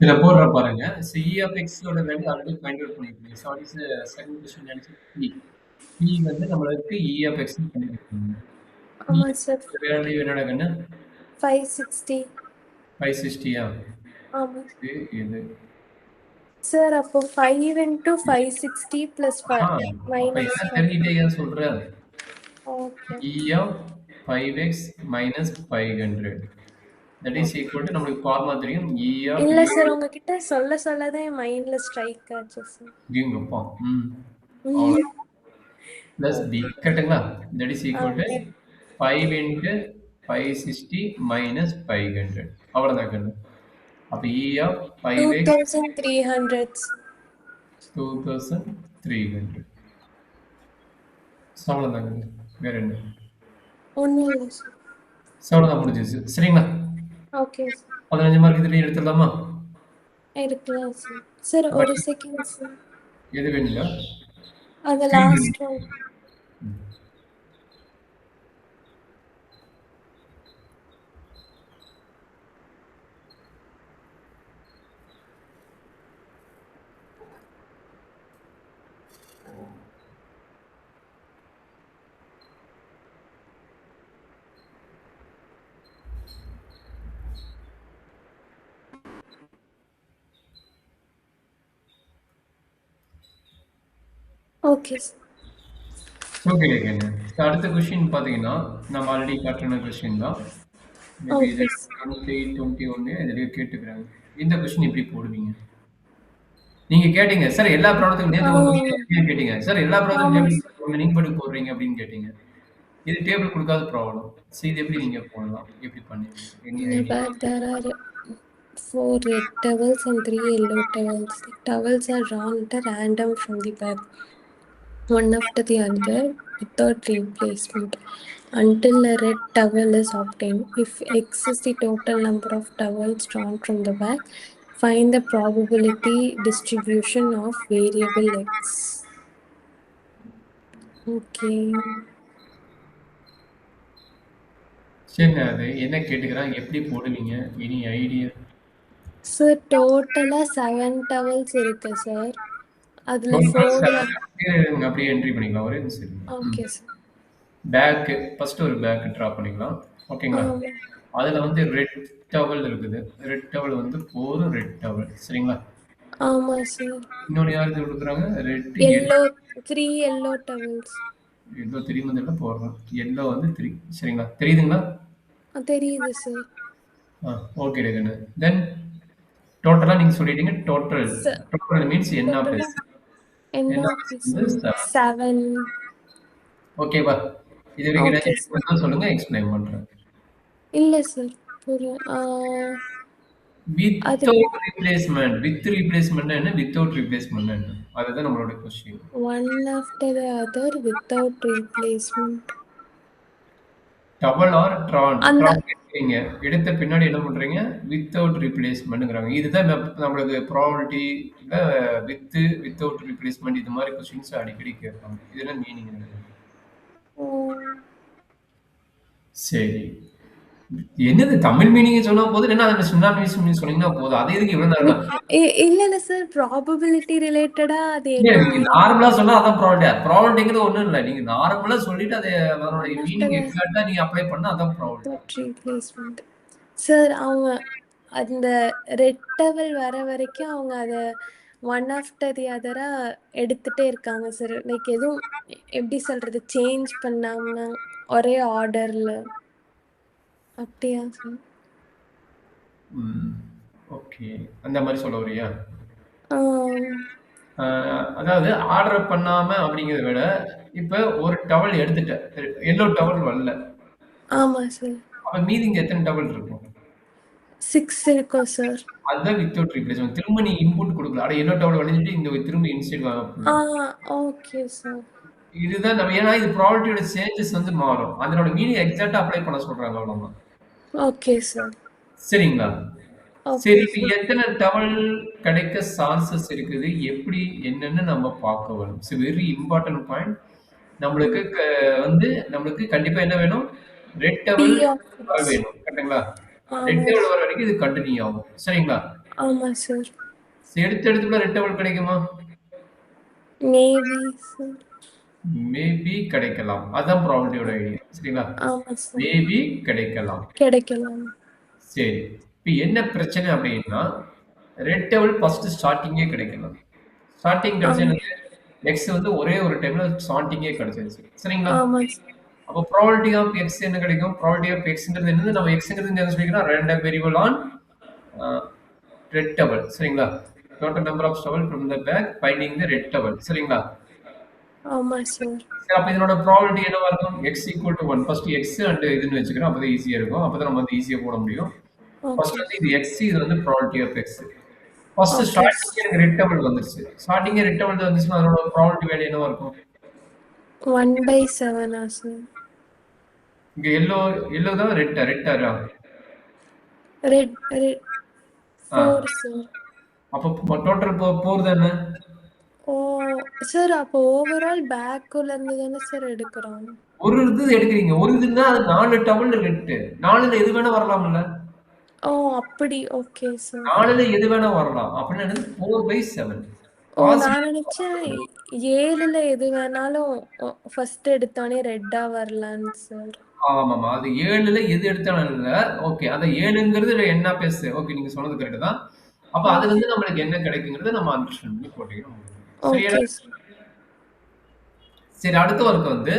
இதுல போடுற பாருங்க. E of x ஓட வேல்யூ ஆல்ரெடி ஃபைண்ட் அவுட் பண்ணிருக்கீங்க. So what is the second question answer? P. P வந்து நம்மளுக்கு E of x ன்னு கண்டுபிடிக்கணும். P ஆமா சார். வேல்யூ என்னடா கண்ணு? 560. 560யா? ஆமா. இது. சார் அப்போ 5 into 560 plus அப்ப minus என்ன 5. தெரிஞ்சுட்டே ஏன் சொல்ற? Okay. E of 5x minus 500. That is equal to நம்மளுக்கு ஃபார்முலா தெரியும். E of இல்ல சார் உங்ககிட்ட சொல்ல சொல்லதான் என் மைண்ட்ல ஸ்ட்ரைக் ஆச்சு சார். இங்கப்பா. அவ்வளவு. Plus B. கரெக்ட்டுங்களா? That is equal to 5 into 560 minus 500. அவ்வளவுதான் கண்ணு. அப்ப E of 5x 2300. 2300. அவ்வளவுதான் கண்ணு. வேற என்ன? ஒன்றும் இல்லை சார். அவ்வளவுதான் முடிஞ்சிச்சு. சரிங்களா? Okay sir. 15 மார்க் இதுல எடுத்துடலாமா? எடுக்கலாம் சார். சார் ஒரு செகண்ட் சார். எது வேணுங்க? அது last one. Okay sir. Okay கேங்க. அடுத்த கொஸ்டின் பாத்தீங்கன்னா நம்ம ஆல்ரெடி காட்டின கொஸ்டின் தான். மேபி இது 2021 இதுலயே கேட்டுக்கிறாங்க. இந்த கொஸ்டின் எப்படி போடுவீங்க? நீங்க கேட்டீங்க சார் எல்லா ப்ராப்ளத்துக்கும் நேத்து கேட்டீங்க சார் எல்லா ப்ராப்ளத்துக்கும் நீங்க மட்டும் போடுறீங்க அப்படின்னு கேட்டீங்க. இது டேபிள் கொடுக்காத ப்ராப்ளம். சரி இது எப்படி நீங்க போடலாம்? எப்படி பண்ணுவீங்க? There are 4 red towels and 3 yellow towels. The towels are drawn at random from the bag, one after the other without replacement, until a red towel is obtained. If X is the total number of towels drawn from the bag, find the probability distribution of variable X. Okay. சரி அது என்ன கேட்டுக்கிறாங்க எப்படி போடுவீங்க? Any idea? Sir டோட்டலா 7 towels இருக்கு sir. அதுல 4 அப்படியே என்ட்ரி பண்ணிக்கலாம். ஒரே நிமிஷம். Okay sir. பேக் ஃபர்ஸ்ட் ஒரு பேக் டிரா பண்ணிக்கலாம். ஓகேங்களா? அதுல வந்து ரெட் டவல் இருக்குது. ரெட் டவல் வந்து 4 ரெட் டவல். சரிங்களா? ஆமா சார். இன்னொரு யாருக்கு கொடுக்குறாங்க? Red yellow 3 yellow towels. yellow 3 வந்து போடுறோம். yellow வந்து 3. சரிங்களா? தெரியுதுங்களா? தெரியுது சார். ஓகே டேகன். தென் டோட்டலா நீங்க சொல்லிட்டீங்க டோட்டல். டோட்டல் மீன்ஸ் என்ன பிளஸ் என்ன பிளஸ் 7. ஓகேவா? இது வரைக்கும் என்ன சொல்லுங்க எக்ஸ்பிளைன் பண்றேன். இல்ல sir without replacement with replacement என்ன without replacement என்ன அதுதான் நம்மளோட question. one after the other without replacement. double or drawn எடுத்தீங்க எடுத்த பின்னாடி என்ன பண்றீங்க without replacementங்கறாங்க. இதுதான் நம்மளுக்கு probability with without replacement இது மாதிரி क्वेश्चंस அடிக்கடி கேட்பாங்க. இதெல்லாம் மீனிங் என்ன? சரி என்னது தமிழ் மீனிங் சொன்னா போதும் என்ன அது சினானிம்ஸ் மீனிங் சொன்னீங்கன்னா போதும். அது எதுக்கு இவ்வளவு நேரம்? இல்ல சார் ப்ராபபிலிட்டி ரிலேட்டடா அது நீங்க நார்மலா சொன்னா அதான் ப்ராபபிலிட்டி. ப்ராபபிலிட்டிங்கிறது ஒண்ணும் இல்ல. நீங்க நார்மலா சொல்லிட்டு அதோட மீனிங் எக்ஸாக்ட்டா நீங்க அப்ளை பண்ணா அதான் ப்ராபபிலிட்டி. ரீப்ளேஸ்மென்ட். சார் அவங்க அந்த ரெட் டவல் வர வரைக்கும் அவங்க அத ஒன் ஆஃப்டர் தி அதரா எடுத்துட்டே இருக்காங்க சார். லைக் எதுவும் எப்படி சொல்றது சேஞ்ச் பண்ணாம ஒரே ஆர்டர்ல. அப்படியா சார்? ஓகே அந்த மாதிரி சொல்ல வரியா? அதாவது ஆர்டர் பண்ணாம அப்படிங்கிறத விட இப்ப ஒரு டவல் எடுத்துட்டேன். எல்லோ டவல் வரல. ஆமா சார். அப்ப மீதி இங்க எத்தனை டவல் இருக்கும்? 6 இருக்கும் சார். அதுதான் வித்தவுட் ரீப்ளேஸ்மென்ட். திரும்ப நீ இன்புட் கொடுக்கல. அட எல்லோ டவல் வளைஞ்சிட்டு இந்த திரும்ப இன்சைட் வாங்க. Okay sir. இதுதான் நம்ம ஏன்னா இது ப்ராபபிலிட்டியோட சேஞ்சஸ் வந்து மாறும். அதனோட மீனிங் எக்ஸாக்ட்டா அப்ளை பண்ண சொல்றாங்க அவ்வளவுதான். Okay sir. சரிங்களா? சரி எத்தனை டவல் கிடைக்க சான்சஸ் இருக்குது? எப்படி என்னன்னு நம்ம பார்க்க வரோம். It's very important point. நம்மளுக்கு வந்து நம்மளுக்கு கண்டிப்பா என்ன வேணும்? ரெட் டவல் வர வேணும். கரெக்ட்டுங்களா? ரெட் டவல் வர வரைக்கும் இது கண்டினியூ ஆகும். சரிங்களா? ஆமா சார். எடுத்த எடுத்துக்குள்ள ரெட் டவல் கிடைக்குமா? Maybe sir. மேபி கிடைக்கலாம். அதான் ப்ராபபிலிட்டியோட ஐடியா. சரிங்களா? ஆமா சார். மேபி கிடைக்கலாம். கிடைக்கலாம். சரி. இப்ப என்ன பிரச்சனை அப்டின்னா, ரெட் டவல் ஃபர்ஸ்ட் ஸ்டார்ட்டிங்கே கிடைக்கல. ஸ்டார்ட்டிங் கிடைச்சது ஆமா. என்னது? எக்ஸ் வந்து ஒரே ஒரு டைம்ல ஸ்டார்ட்டிங்கே கிடைச்சிருச்சு. சரிங்களா? ஆமா சார். அப்ப ப்ராபபிலிட்டி ஆஃப் எக்ஸ் என்ன கிடைக்கும்? ப்ராபபிலிட்டி ஆஃப் எக்ஸ்ங்கிறது என்னது? நம்ம எக்ஸ்ங்கிறது என்ன சொல்லிக்கிறோம்? Random variable on a red towel. சரிங்களா? Total number of towel from the bag finding the red towel. சரிங்களா? ஆமா சார். சரி, அப்ப இதனோட ப்ராபபிலிட்டி என்னவா இருக்கும்? X equal to 1. First X and இதுன்னு வச்சுக்கிறோம். அப்பதான் ஈஸியா இருக்கும். அப்பதான் நம்ம வந்து ஈஸியா போட முடியும். ஓகே. ஃபர்ஸ்ட் வந்து இது எக்ஸ், இது வந்து probability of X. First okay. Starting எனக்கு ரெட் டவல் வந்துருச்சு. ஸ்டார்டிங்கே ரெட் டவல் வந்துச்சுன்னா அதனோட ப்ராபபிலிட்டி வேல்யூ என்னவா இருக்கும்? 1/7 சார். இங்க எல்லோ தான் ரெட்டா? ரெட் ரெட் ஆ. 4 சார். அப்ப டோட்டல் போர் தானே? ஓ சார், அப்போ ஓவரால் பேக்குள்ள இருந்து தானே சார் எடுக்கிறோம்? ஒரு இது எடுக்கிறீங்க. ஒரு இதுன்னா அது 4 டவல் ரெட்டு. 4ல எது வேணா வரலாம்ல? ஓ அப்படி. Okay sir. 4ல எது வேணா வரலாம். அப்படின்னா என்னது? 4/7. ஓ நான் பாசிட்டிவ் நினைச்சேன் 7ல எது வேணாலும் ஃபர்ஸ்ட் எடுத்தோடனே ரெட்டா வரலான்னு சார். ஆமாமா. அது 7ல எது எடுத்தாலும் இல்ல. ஓகே. அந்த 7ங்கிறது என்ன பேசு. ஓகே, நீங்க சொன்னது கரெக்ட் தான். அப்ப அதுலருந்து நம்மளுக்கு என்ன கிடைக்குங்கிறத நம்ம அண்டர்ஸ்டாண்ட் பண்ணி போட்டுக்கிறோம். சரியாடா? Okay sir. சரி, அடுத்த ஒர்க் வந்து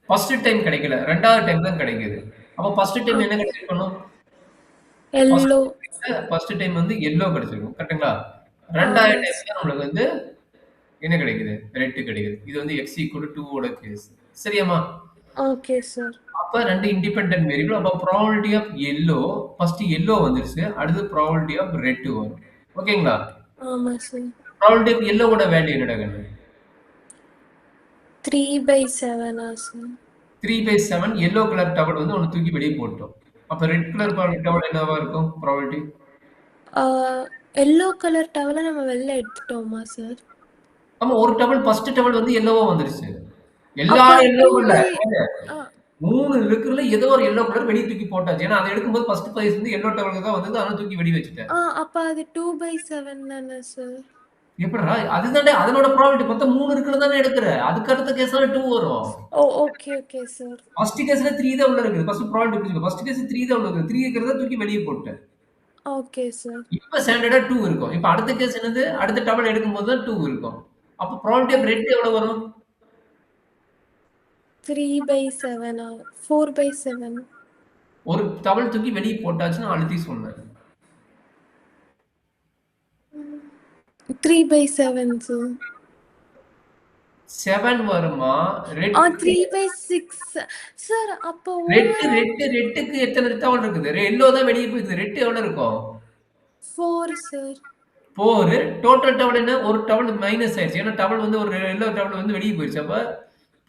ஃபர்ஸ்ட் டைம் கிடைக்கல. 2வது டைம் தான் கிடைக்குது. அப்ப ஃபர்ஸ்ட் டைம் என்ன கிடைச்சிருக்கணும்? எல்லோ. ஃபர்ஸ்ட் டைம் வந்து எல்லோ கிடைச்சிருக்கும். கரெக்ட்டுங்களா? 2வது ஆமா டைம் சார். தான் நம்மளுக்கு வந்து என்ன கிடைக்குது? ரெட் கிடைக்குது. இது வந்து x = 2 ஓட கேஸ். சரியாம்மா? Okay sir. அப்ப 2 இண்டிபெண்டன்ட் வேரியபிள். அப்ப probability of yellow first yellow வந்துருச்சு. அடுத்து ப்ராபபிலிட்டி ஆஃப் ரெட் வரும். ஓகேங்களா? ஆமா சார். ப்ராபபிலிட்டி ஆஃப் எல்லோவோட வேல்யூ என்னடா கண்ணு? 3/7 சார். 3/7 எல்லோ கலர் டவல் வந்து ஒண்ணு தூக்கி வெளிய போட்டோம். அப்ப ரெட் கலர் டவல் என்னவா இருக்கும் ப்ராபபிலிட்டி? எல்லோ கலர் டவலை நம்ம வெளில எடுத்துட்டோமா சார்? ஆமா, ஒரு டவல் ஃபர்ஸ்ட் டவல் வந்து எல்லோவா வந்துருச்சு. எல்லா அப்ப எல்லோவும் இல்ல. 2/. 3 லுக்குல ஏதோ ஒரு எல்லோ கலர் வெளிய தூக்கி போட்டாச்சு. ஏன்னா அத எடுக்கும்போது ஃபர்ஸ்ட் பிரைஸ் வந்து எல்லோ டவலுக்கு தான் வந்தது. அதனால தூக்கி வெளிய வச்சுட்டேன். அப்ப அது 2/7 தானே சார்? எப்படிடா? அதுதான்டா அதனோட ப்ராபபிலிட்டி. மொத்தம் 3 இருக்குன்னு தானே எடுக்குற. அதுக்கு அடுத்த கேஸ்ல 2 வரும். ஓ ஓகே ஓகே சார். ஃபர்ஸ்ட் கேஸ்ல 3 தான் உள்ள இருக்குது. ஃபர்ஸ்ட் ப்ராபபிலிட்டி புரிஞ்சுக்கோ. ஃபர்ஸ்ட் கேஸ் 3 தான் உள்ள இருக்குது. 3 இருக்கிறத தூக்கி வெளிய போட்டேன். Okay sir. இப்ப ஸ்டாண்டர்டா 2 இருக்கும். இப்ப அடுத்த கேஸ் என்னது? அடுத்த டவல் எடுக்கும்போது தான் 2 இருக்கும். அப்ப ப்ராபபிலிட்டி ஆஃப் ரெட் எவ்வளவு வரும்? 3/7 4/7. ஒரு டவல் தூக்கி வெளிய போட்டாச்சுன்னு அழுத்தி சொன்னேன். 3/7 சார். 7 வருமா? Red 3/6 sir. அப்போ ஓவரால் ரெட்டுக்கு எத்தனை டவல் இருக்குது? எல்லோ தான் வெளிய போயிடுது. ரெட் எவ்வளவு இருக்கும்? 4 சார். 4. டோட்டல் டவல் என்ன? ஒரு டவல் மைனஸ் ஆயிடுச்சு. ஏன்னா டவல் வந்து ஒரு எல்லோ டவல் வந்து வெளிய போயிடுச்சு. அப்ப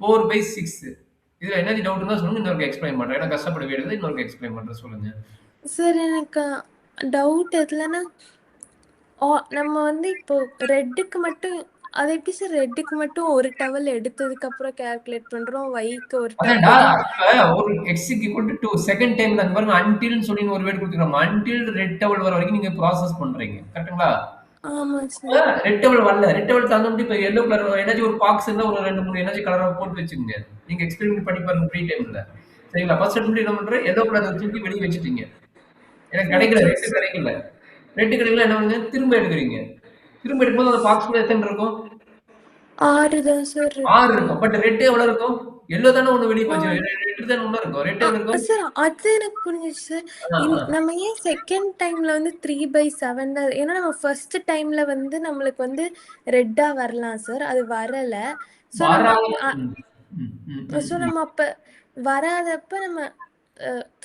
4/6. இதுல என்ன டவுட் இருந்தா சொல்லுங்க. இன்னொருக்க எக்ஸ்பிளைன் பண்றேன். ஏன்னா கஷ்டப்பட வேண்டியது இன்னொருக்க எக்ஸ்பிளைன் பண்றேன். சொல்லுங்க. சார் எனக்கு டவுட் எதுலன்னா, நம்ம வந்து இப்போ ரெட்டுக்கு மட்டும் அது எப்படி சார் ரெட்டுக்கு மட்டும் ஒரு டவல் எடுத்ததுக்கு அப்புறம் கால்குலேட் பண்றோம், ஒய்க்கு ஒரு அதான்டா, டவல். இப்ப ஒரு x = 2 செகண்ட் டைம்ல அந்த பாருங்க அன்டில்னு சொல்லி ஒரு வேர்ட் குடுத்துருக்கோம். அன்டில் ரெட் டவல் வர வரைக்கும் நீங்க ப்ராசஸ் பண்றீங்க. கரெக்ட்டுங்களா? ஆமா சார். ரெட் டவல் வரல. ரெட் டவல் தகுந்த இப்ப எல்லோ கலர் எனர்ஜி ஒரு பாக்ஸ் இருந்தா ஒரு 2, 3 எனர்ஜி கலரா போட்டு வச்சுக்கங்க. நீங்க எக்ஸ்பெரிமென்ட் பண்ணி பாருங்க ஃப்ரீ டைம்ல. சரிங்களா? ஃபர்ஸ்ட் அட்டெம்ப்ட் என்ன பண்றேன்? எல்லோ கலர் தூக்கி வெளிய வச்சுட்டீங்க. எனக்கு கிடைக்கல. Okay red sir. கிடைக்கல. ரெட் கிடைக்கல என்ன பண்ணுங்க? திரும்ப எடுக்குறீங்க. திரும்ப எடுக்கும்போது அந்த பாக்ஸ்ல எத்தனை இருக்கும்? 6 தான் சார் 6 இருக்கு. இருக்கும். பட் ரெட் எவ்வளவு இருக்கும்? எல்லோ தானே ஒண்ணு வெளிய போச்சு. ரெட் தானே ஒண்ணு இருக்கும். ரெட் எவ்வளவு இருக்கும்? சார் அது எனக்கு புரிஞ்சிச்சு சார். ஆ, ஆ. நம்ம ஏன் செகண்ட் டைம்ல வந்து 3/7 தான்? ஏன்னா நம்ம ஃபர்ஸ்ட் டைம்ல வந்து நம்மளுக்கு வந்து ரெட்டா வரலாம் சார். அது வரல. ஸோ நம்ம வராம ம், ம், ம், ம், ம். அப்ப வராதப்ப நம்ம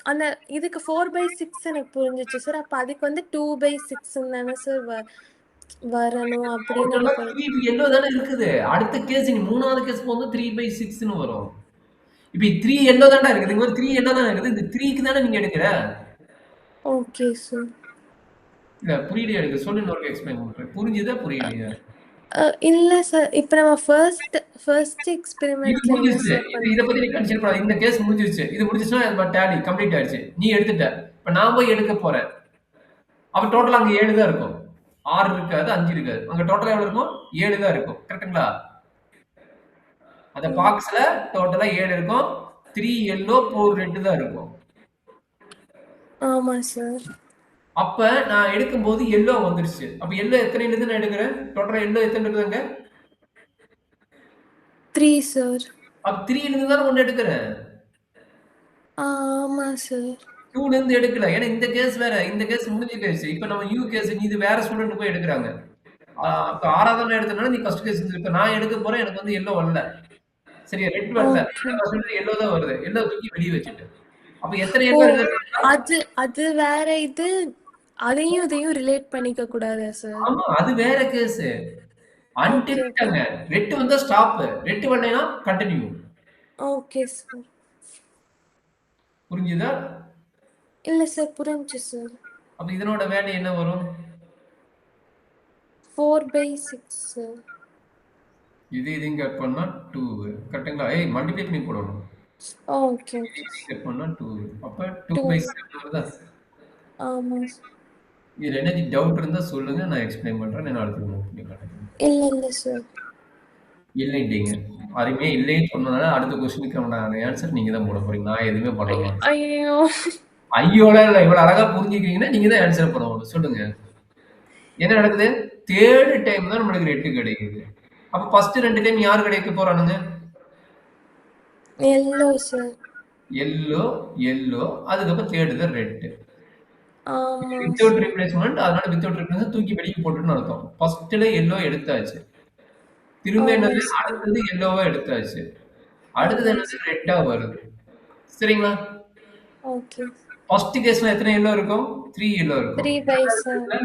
அந்த இதுக்கு 4/6 எனக்கு புரிஞ்சிச்சு சார். அப்ப அதுக்கு வந்து 2/6 தானே சார் வரணும் அப்படின்னு டோட்டலா எனக்கு 3 எல்லோ தானே இருக்குது. அடுத்த கேஸ் நீ 3வது கேஸ் போகும்போது 3/6ன்னு வரும். இப்ப 3 எல்லோ தான்டா இருக்குது. இங்க ஒரு 3 எல்லோ தானே இருக்குது. இந்த 3க்கு தானே நீங்க எடுக்குற. Okay sir. இல்ல புரியலையா எனக்கு? சொல்லு இன்னொரு எக்ஸ்பிளைன் பண்றேன். புரிஞ்சுதா புரியலையா? இல்ல சார். இப்ப நம்ம ஃபர்ஸ்ட் இது எக்ஸ்பெரிமெண்ட்ல என்ன முடிஞ்சிருச்சு. சார் இத பத்தி நீ கன்சிடர் பண்ணாத. இந்த கேஸ் முடிஞ்சிருச்சு. இது முடிஞ்சிருச்சுன்னா நம்ம டேலி கம்ப்ளீட் ஆயிடுச்சு. நீ எடுத்துட்ட. இப்ப நான் போய் எடுக்க போறேன். அப்ப டோட்டலா அங்க 7 தான் இருக்கும். 6 இருக்காது, 5 இருக்காது. அங்க டோட்டலா எவ்வளவு இருக்கும்? 7 தான் இருக்கும். கரெக்ட்டுங்களா? அந்த ம். பாக்ஸ்ல டோட்டலா 7 இருக்கும். 3 எல்லோ, 4 ரெட் தான் இருக்கும். ஆமா சார். அப்ப நான் எடுக்கும்போது எல்லோ வந்துருச்சு. அப்ப எல்லோ எத்தனைலருந்து நான் எடுக்கிறேன்? டோட்டலா எல்லோ எத்தனை இருக்குது அங்க? 3 சார். அப்ப 3லிருந்து தானே 1 எடுக்கிறேன். ஆமா சார். 2லிருந்து எடுக்கல. ஏன்னா இந்த கேஸ் வேற. இந்த கேஸ் முடிஞ்ச கேஸ். இப்ப நம்ம யூ கேஸ் இது வேற ஸ்டூடண்ட் போய் எடுக்குறாங்க. அப்ப 6வது நான் எடுத்தனால நீ ஃபர்ஸ்ட் கேஸ் இப்ப நான் எடுக்க போறேன். எனக்கு வந்து எல்லோ வரல. சரியா? ரெட் வரல. ஓகே. எனக்கு ஃபர்ஸ்ட் எல்லோ தான் வருது. எல்லோ தூக்கி வெளிய வச்சுட்டேன். அப்ப எத்தனை ஓ! எல்லோ ரிசல்ட் இருக்குன்னா? அது அது வேற இது. அதையும் இதையும் ரிலேட் பண்ணிக்க கூடாதா சார்? ஆமா. அது வேற case. Okay, until okay. Red வந்தா ஸ்டாப். ரெட் வரலைன்னா கன்டின்யூ. Okay sir. புரிஞ்சுதா? இல்ல சார், புரிஞ்சுச்சு சார். அப்ப இதனோட வேல்யூ என்ன வரும்? 4/6 சார். இதையும் கட் பண்ணா 2. கரெக்ட்டுங்களா? மல்டிப்ளை பண்ணி போடணும். ஓகே, ஓகே இதையும் சார். கட் பண்ணா 2. அப்ப 2. 2/7 வருதா? ஆமா சார். இதுல என்ன டவுட் இருந்தா சொல்லுங்க. நான் எக்ஸ்பிளைன் பண்றேன். நான் அடுத்து மூவ் பண்ணி காட்டுறேன். இல்ல சார். இல்லைட்டீங்க. யாருமே இல்லைன்னு சொன்னனால அடுத்த கொஸ்டினுக்கான ஆன்சர் நீங்க தான் போட போறீங்க. நான் எதுவுமே பண்ண மாட்டேன். ஐயோ! ஐயோலாம் இல்ல. இவ்வளவு அழகா புரிஞ்சுக்கிறீங்கன்னா நீங்க தான் ஆன்சர் பண்ணணும். சொல்லுங்க. என்ன நடக்குது? தேர்ட் டைம் தான் நம்மளுக்கு ரெட் கிடைக்குது. அப்ப ஃபர்ஸ்ட் 2 டைம் யார் கிடைக்க போறானுங்க? Yellow sir. Yellow, yellow. அதுக்கப்புறம் தேர்ட் தான் ரெட். ஆமா வித்தவுட் சார். ரீப்ளேஸ்மென்ட். அதனால வித்தவுட் ரீப்ளேஸ்மென்ட் தூக்கி வெளிய போட்டுன்னு அர்த்தம். ஃபர்ஸ்ட்ல எல்லோ எடுத்தாச்சு. திரும்ப ஆமா என்னது? சார். அடுத்தது எல்லோவா எடுத்தாச்சு. அடுத்தது ஆமா என்னது? சார். ரெட்டா வருது. சரிங்களா? ஓகே. ஃபர்ஸ்ட் கேஸ்ல எத்தனை எல்லோ இருக்கும்? 3 எல்லோ இருக்கும். 3/7.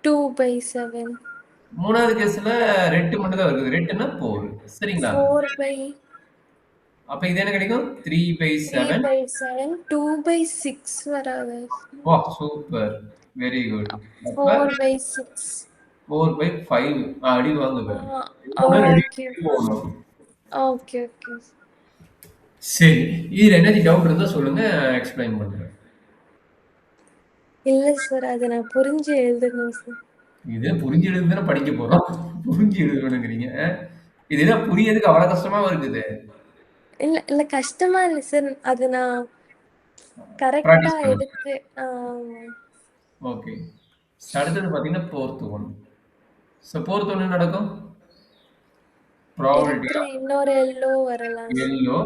2/7. மூணாவது கேஸ்ல ரெட் மட்டும் தான் வருது. ரெட்னா 4. சரிங்களா? 4/3/7. அப்ப இது என்ன கிடைக்கும்? 3/7. 2/6 வராதா? வா! சூப்பர். Very good. அப்ப 4/6. 4/5. அடி வாங்குவேன். ஆ, கூட ரெடி ஓகே. போகணும். Okay, okay. சரி. இதுல ஏதாச்சும் டவுட் இருந்தா சொல்லுங்க. எக்ஸ்பிளைன் பண்றேன். இல்ல சார், அத நான் புரிஞ்சு எழுதணும் சார். இது புரிஞ்சு எழுதி தானே படிக்க போறோம். புரிஞ்சு எழுதணுங்கிறீங்க. இது என்ன புரியறதுக்கு அவ்வளவு கஷ்டமாவா இருக்குது? இல்ல, இல்ல கஷ்டமா இல்ல சார். அது நான் கரெக்ட்டா பிராக்டிஸ் பண்ணுங்க. எடுத்து ஓகே. அடுத்தது பார்த்தீங்கன்னா, fourth one. So fourth one என்ன நடக்கும்? ப்ராபபிலிட்டி இருக்கிற ஆஃப் இன்னொரு எல்லோ வரலாம் சார். Yellow,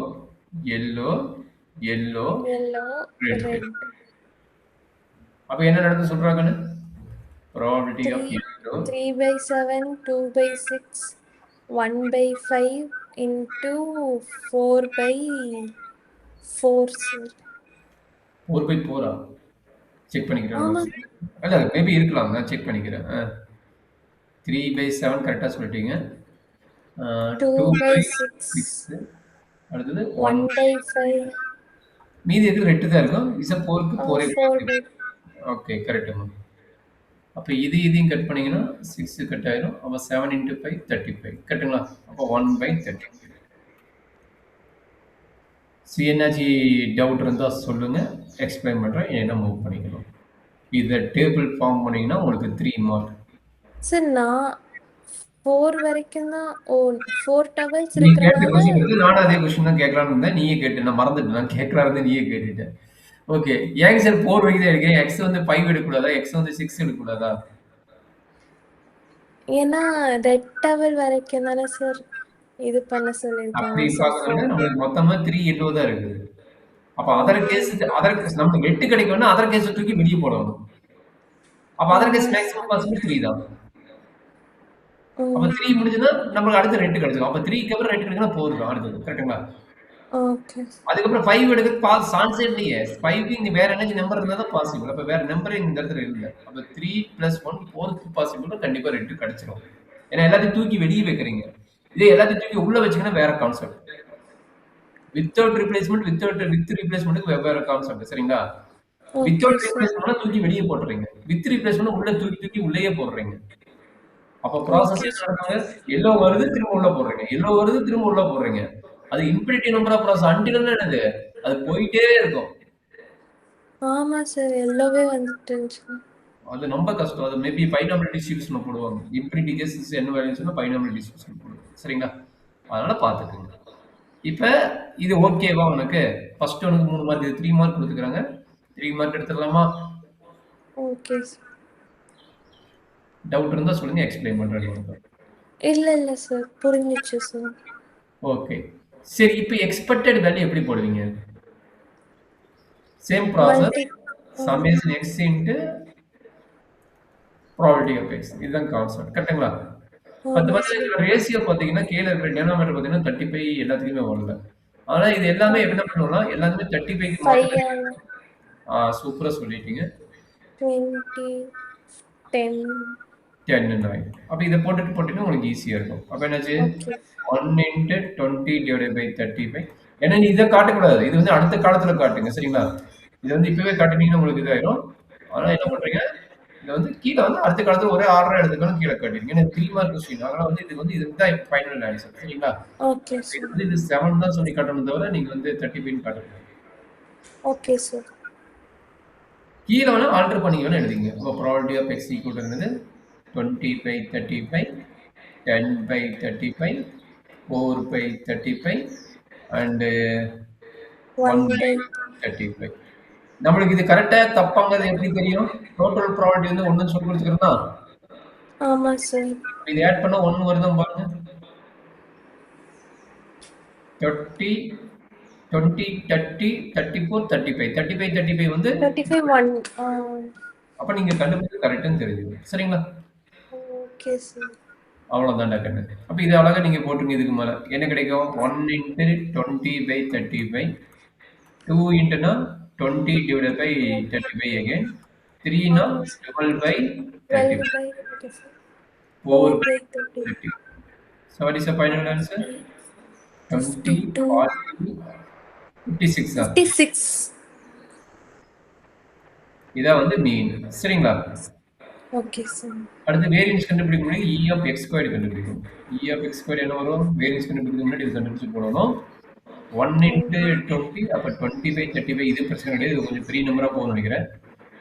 yellow, yellow, yellow, red. Red. அப்ப என்ன நடக்கும்னு சொல்றாங்கன்னு? Probability 3 of yellow 3/7, 2/6, 1/5 into 4/4 sir. 4/4 check பண்ணிக்கிறேன். ஆமா. இல்ல மேபி இருக்கலாம். நான் செக் பண்ணிக்கிறேன். 3/7 கரெக்ட்டா சொல்லிட்டீங்க. 2/6, 2/6 அடுத்தது 1 1/5, மீதி இருக்கிற 8 தான் இருக்கும். இஸ் 4க்கு 4 4/. ஓகே கரெக்ட்டுங்க. அப்ப இதையும் கட் பண்ணீங்கன்னா 6 கட் ஆயிரும். அப்ப 7 into 5 35 கரெக்ட்டுங்களா? அப்ப 1/35. என்னாச்சு டவுட் இருந்தா சொல்லுங்க. எக்ஸ்பிளைன் பண்றேன். என்ன மூவ் பண்ணிக்கணும். இத டேபிள் ஃபார்ம் பண்ணீங்கன்னா உங்களுக்கு 3 மார்க். சார் நான் 4 வரைக்கும் தான். ஓ, 4 டவல்ஸ் நீ கேட்ட இருக்கிறனால. கொஸ்டின் வந்து நானும் அதே கொஸ்டின் தான் கேட்கலான்னு இருந்தேன். நீயே கேட்டு நான் மறந்துட்டேன். நான் கேட்கலான்னு நீயே கேட்டுட்ட. ஓகே. ஏங்க சார் 4 வரைக்கும் தான் எடுக்கிறேன். எக்ஸ் வந்து 5 எடுக்கக்கூடாதா? எக்ஸ் வந்து 6 எடுக்கக்கூடாதா? ஏன்னா ரெட் டவல் வரைக்கும் தானே சார் இது பண்ண அப்படி சொல்லியிருக்காங்க. ஸோ பார்க்கறதுனால 4. நம்மளுக்கு மொத்தமா 3 எல்லோ தான் இருக்குது. அப்ப அதர் ஓகே. கேஸ் நமக்கு 8 கிடைக்கும்னா அதர் கேஸ் தூக்கி வெளிய போடணும். அப்ப அதர் கேஸ் ஆமா மேக்ஸிமம் சார். பாசிபிள் 3 தான். அப்ப ம். 3 முடிஞ்சதுன்னா நமக்கு அடுத்து ரெட் கிடைச்சிடும். அப்ப 3க்கு அப்புறம் ரெட் கிடைக்குன்னா 4 தான் அடுத்தது. கரெக்ட்டுங்களா? ஓகே. அதுக்கப்புறம் 5 எடுக்க சான்ஸே இல்லையே. 5க்கு இங்க வேற ஏதாச்சும் நம்பர் இருந்தா தான் பாசிபிள். அப்ப வேற நம்பரே இந்த இடத்துல இல்ல. அப்ப 3 பிளஸ் 1 4க்கு பாசிபிள் கண்டிப்பா ரெட் கிடைச்சிரும். ஏன்னா எல்லாத்தையும் தூக்கி வெளியே வைக்கிறீங்க. இதே எல்லாத்தையும் தூக்கி உள்ள வச்சீங்கன்னா வேற கான்செப்ட். வித்தவுட் ரிப்ளேஸ்மென்ட் வித் ரீப்ளேஸ்மென்ட்க்கு வெவ்வேறு கான்செப்ட். சரிங்களா? Okay without sir. ரீப்ளேஸ்மென்ட்னா தூக்கி வெளியே போட்டுறீங்க. வித் ரீப்ளேஸ்மென்ட் உள்ள தூக்கி தூக்கி உள்ளேயே போடுறீங்க. அப்ப ப்ராசஸ் ஓகே என்ன சார். நடக்குது? எல்லோ வருது திரும்ப உள்ள போடுறீங்க. எல்லோ வருது திரும்ப உள்ள போடுறீங்க. அது infinity number of process until என்னது? அது போயிட்டே இருக்கும். ஆமா சார், எல்லோவே வந்துட்டு இருந்துச்சு. அது ரொம்ப கஷ்டம். அது மேபி பைனாமியல் டிஸ்ட்ரிபியூஷன்ல போடுவாங்க. இன்ஃபினிட்டி கேஸஸ் என்ன வேல்யூன்னு சொன்னா பைனாமியல் டிஸ்ட்ரிபியூஷன் போடுவாங்க. சரிங்களா? அதனால பார்த்துக்கங்க. இப்ப இது ஓகேவா உனக்கு? ஃபர்ஸ்ட் உனக்கு 3 மார்க் இது 3 மார்க் குடுத்துக்கிறாங்க. 3 மார்க் எடுத்துடலாமா? Okay sir. டவுட் இருந்தா சொல்லுங்க எக்ஸ்பிளைன் பண்றேன் உங்களுக்கு. இல்ல சார். புரிஞ்சிச்சு சார். ஓகே. சரி இப்ப எக்ஸ்பெக்டட் வேல்யூ எப்படி போடுவீங்க? Same process summation x into probability of x இதுதான் கான்செப்ட். கரெக்ட்டுங்களா? பட் வந்து இதுல ரேஷியோ பாத்தீங்கன்னா கீழ இருக்கிற டினாமினேட்டர் பாத்தீங்கன்னா 35 எல்லாத்துலயுமே வரல. ஆனா இது எல்லாமே என்ன பண்ணுவோம்னா எல்லாமே 35க்கு மாத்திரம். சூப்பரா சொல்லிட்டீங்க. 20 10 10 அப்ப இதை போட்டுட்டு உங்களுக்கு ஈஸியா இருக்கும். அப்ப என்னாச்சு 1 into 20 divided by 35. ஏன்னா நீ இதை காட்டக்கூடாது. இது வந்து அடுத்த காலத்துல காட்டுங்க. சரிங்களா? இது வந்து இப்பவே காட்டுனீங்கன்னா உங்களுக்கு இதாயிரும். அதனால என்ன பண்றீங்க? இது வந்து கீழே வந்து அடுத்த காலத்துல ஒரே ஆர்டர் எடுத்துக்கணும் கீழே காட்டுறீங்க. ஏன்னா 3 மார்க் கொஸ்டின். அதனால வந்து இதுதான் ஃபைனல் ஆன்சர். சரிங்களா? ஓகே இது வந்து இது 7 தான் சொல்லி காட்டணும் தவிர நீங்க வந்து 35 காட்டக்கூடாது. Okay sir. கீழே வேணா ஆல்டர் பண்ணி வேணா எழுதிங்க. அப்போ ப்ராபபிலிட்டி ஆஃப் x ஈக்குவல் என்னது 20 by 35, 10 by 35, 4 by 35 and 1 by 35. நம்மளுக்கு இது கரெக்டா தப்பாங்கிறது எப்படி தெரியும்? டோட்டல் ப்ராபபிலிட்டி வந்து 1 சொல்லி கொடுத்துக்கிறோம்னா ஆமா சார். இது ஆட் பண்ணா 1 வருதா பாருங்க. 30 20 30 34 35 35 35 வந்து 35 அப்ப நீங்க கண்டுபிடிச்சது கரெக்ட்னு தெரிஞ்சுக்கணும். சரிங்களா? Okay sir. அவ்வளவுதான் கண்ணு. அப்ப இது அழகா நீங்க போட்டுங்க. இதுக்கு மேல என்ன கிடைக்கும்? 1 into 20 by 35, 2 into 20 divided by 35 again, 3 na 12 by 35, 4 by 30. So what is the final answer? 20, 40, 56. 56. இதான் வந்து மீன். சரிங்களா? Okay sir. அடுத்து வேரியன்ஸ் கண்டுபிடிக்க முன்னாடி e of x squared கண்டுபிடிக்கணும். e of x squared என்ன வரும்? வேரியன்ஸ் கண்டுபிடிக்க முன்னாடி இது கண்டுபிடிச்சு போடணும். 1 into 20 அப்ப 20 by 35 இது பிரச்சனை கிடையாது. இது கொஞ்சம் பெரிய நம்பரா போகும்னு நினைக்கிறேன்.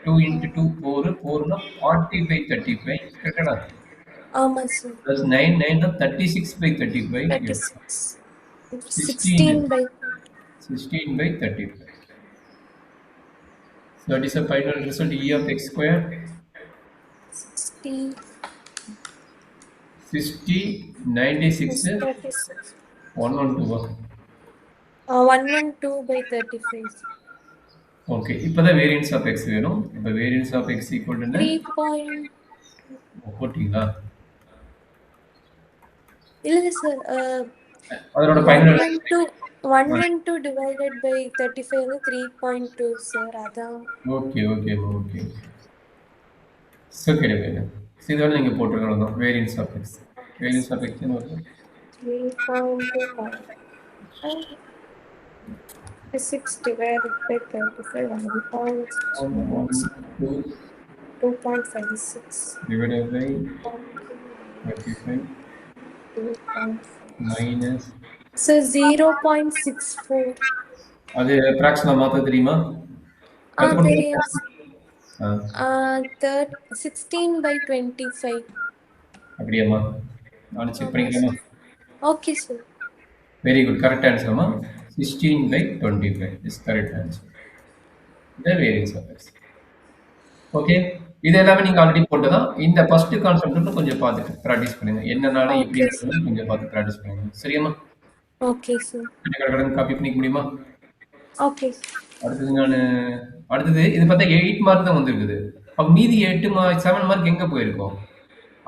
2 into 2 4 4 னா 40 by 35 கரெக்ட்டா? ஆமா சார். plus 9 9 னா 36 by 35 36 16 by 35. So that is the final result e of x squared 60 96 112. 112 by 35. Okay இப்போதான் வேரியன்ஸ் ஆஃப் எக்ஸ் வேணும். இப்போ variance of X equal to 3. போட்டீங்களா? இல்ல சார். அதோட ஃபைனல் 112 divided by 35 வந்து 3.2 சார். அதான். ஓகே சோ கிடையாது. இதோட நீங்க போட்டுறணும் variance of X. Variance of X என்ன வரும்? 3.2 6 divided by 35 2.56 divided by 35 minus so 0.64. அது ஃபிராக்ஷனா மாத்த தெரியுமா? தெரியும். 16 by 25. அப்படியாமா? நான் செக் பண்ணிக்கலாமா? Okay sir. Very good. Correct ஆன்சர்மா. 16 by 25 is correct answer. The variance of x. Okay இது எல்லாமே நீங்க ஆல்ரெடி போட்டுதான். இந்த ஃபர்ஸ்ட் கான்செப்ட் கொஞ்சம் பார்த்துட்டு பிராக்டிஸ் பண்ணுங்க. என்னனால இப்படி இருக்குன்னு கொஞ்சம் பார்த்து பிராக்டிஸ் பண்ணுங்க. சரியாமா? Okay sir. கடகடன் காப்பி பண்ணிக்க முடியுமா? ஓகே. அடுத்தது இது பார்த்தா 8 மார்க் தான் வந்திருக்குது. அப்ப மீதி 8 மார்க் 7 மார்க் எங்க போயிருக்கும்?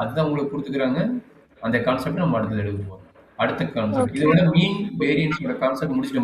அதுதான் உங்களுக்கு கொடுத்துக்கிறாங்க. அந்த கான்செப்ட் நம்ம அடுத்தது எழுதுவோம். அடுத்த கான்செப்ட் இதோட மீன் வேரியன்ஸோட கான்செப்ட் முடிச்சிட்டோம்.